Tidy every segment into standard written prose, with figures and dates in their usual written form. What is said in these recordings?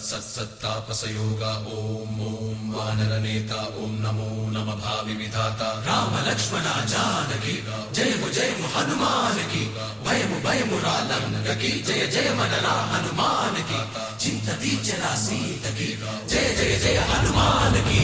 सत्सत्तापसयोग ओम ओम वानरनेता ओम नमो नमः भावि विधाता राम लक्ष्मण जानकी जय हनुमान की भयमु रालंक की जय मनरा हनुमान की चिंतती चला सीत की जय हनुमान की।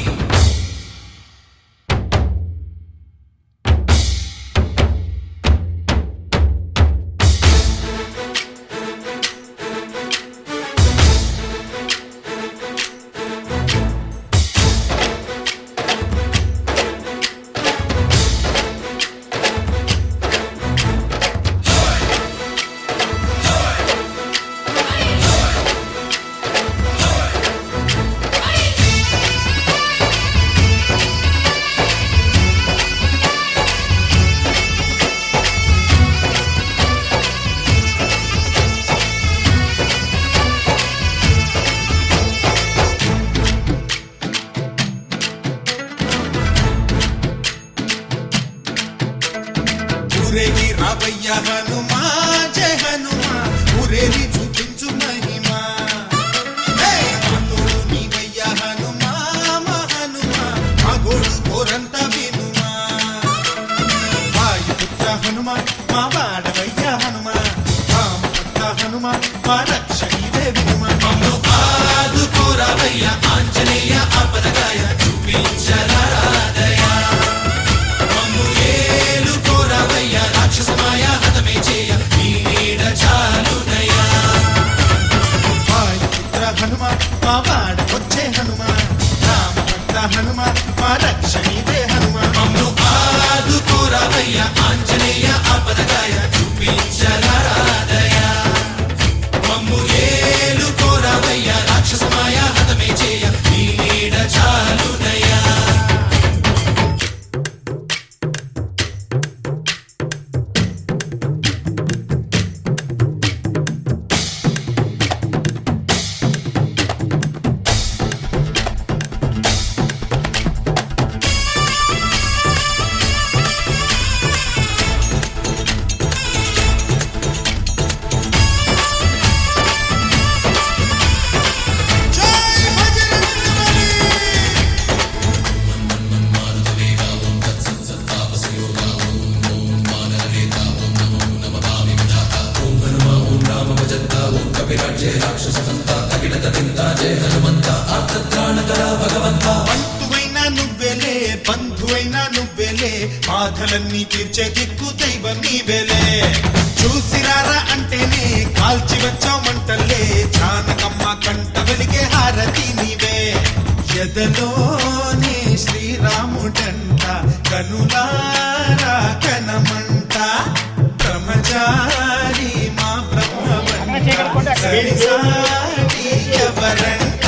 ఊరేగి రావయ్య హనుమా జయ హనుమా ఊరేగి చూపించు మహిమా తోడు నీవయ్య హనుమా మా హనుమా మా గోడు కోరంత వినుమా వాయుపుత్ర హనుమా మా వాడవయ్య హనుమా రామపుత్ర హనుమా మా రక్షణివే వినుమా ఆదుకోరావయ్య ఆంజనేయ ఆపదగాయ చూపించరాదయ రాక్షసమాయ హతమే చేయ నీ నీడ చాలునయా వాయుపుత్ర హనుమా మా వాడకొచ్చే హనుమా రామభక్త హనుమా మా రక్షణివే హనుమా మమ్ము ఆదుకోరావయ్య ఆంజనేయ ఆపదగాయ చూపించరాదయ మమ్ము ఏలుకోరావయ్య రాక్షసమాయ హతమే చేయ నీ నీడ చాలునయా। బంధువైనా నువ్వేలే బంధువైనా నువ్వేలే బాధలన్నీ తీర్చే దిక్కు దైవం నీవేలే చూసిరారా అంటేనే కాల్చి వచ్చామంటలే జానకమ్మ కంట వెలిగే హారతి నీవే ఎదలోనే శ్రీరాముడంట కనులారా కనమంట బ్రహ్మచారి మా బ్రహ్మవంట ఎవరంట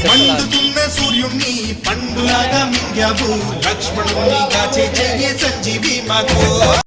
మండుతున్న సూర్యుణ్ణి పండులాగా మింగావు లక్ష్మణుని కాచే చెయ్యే సంజీవి మాకు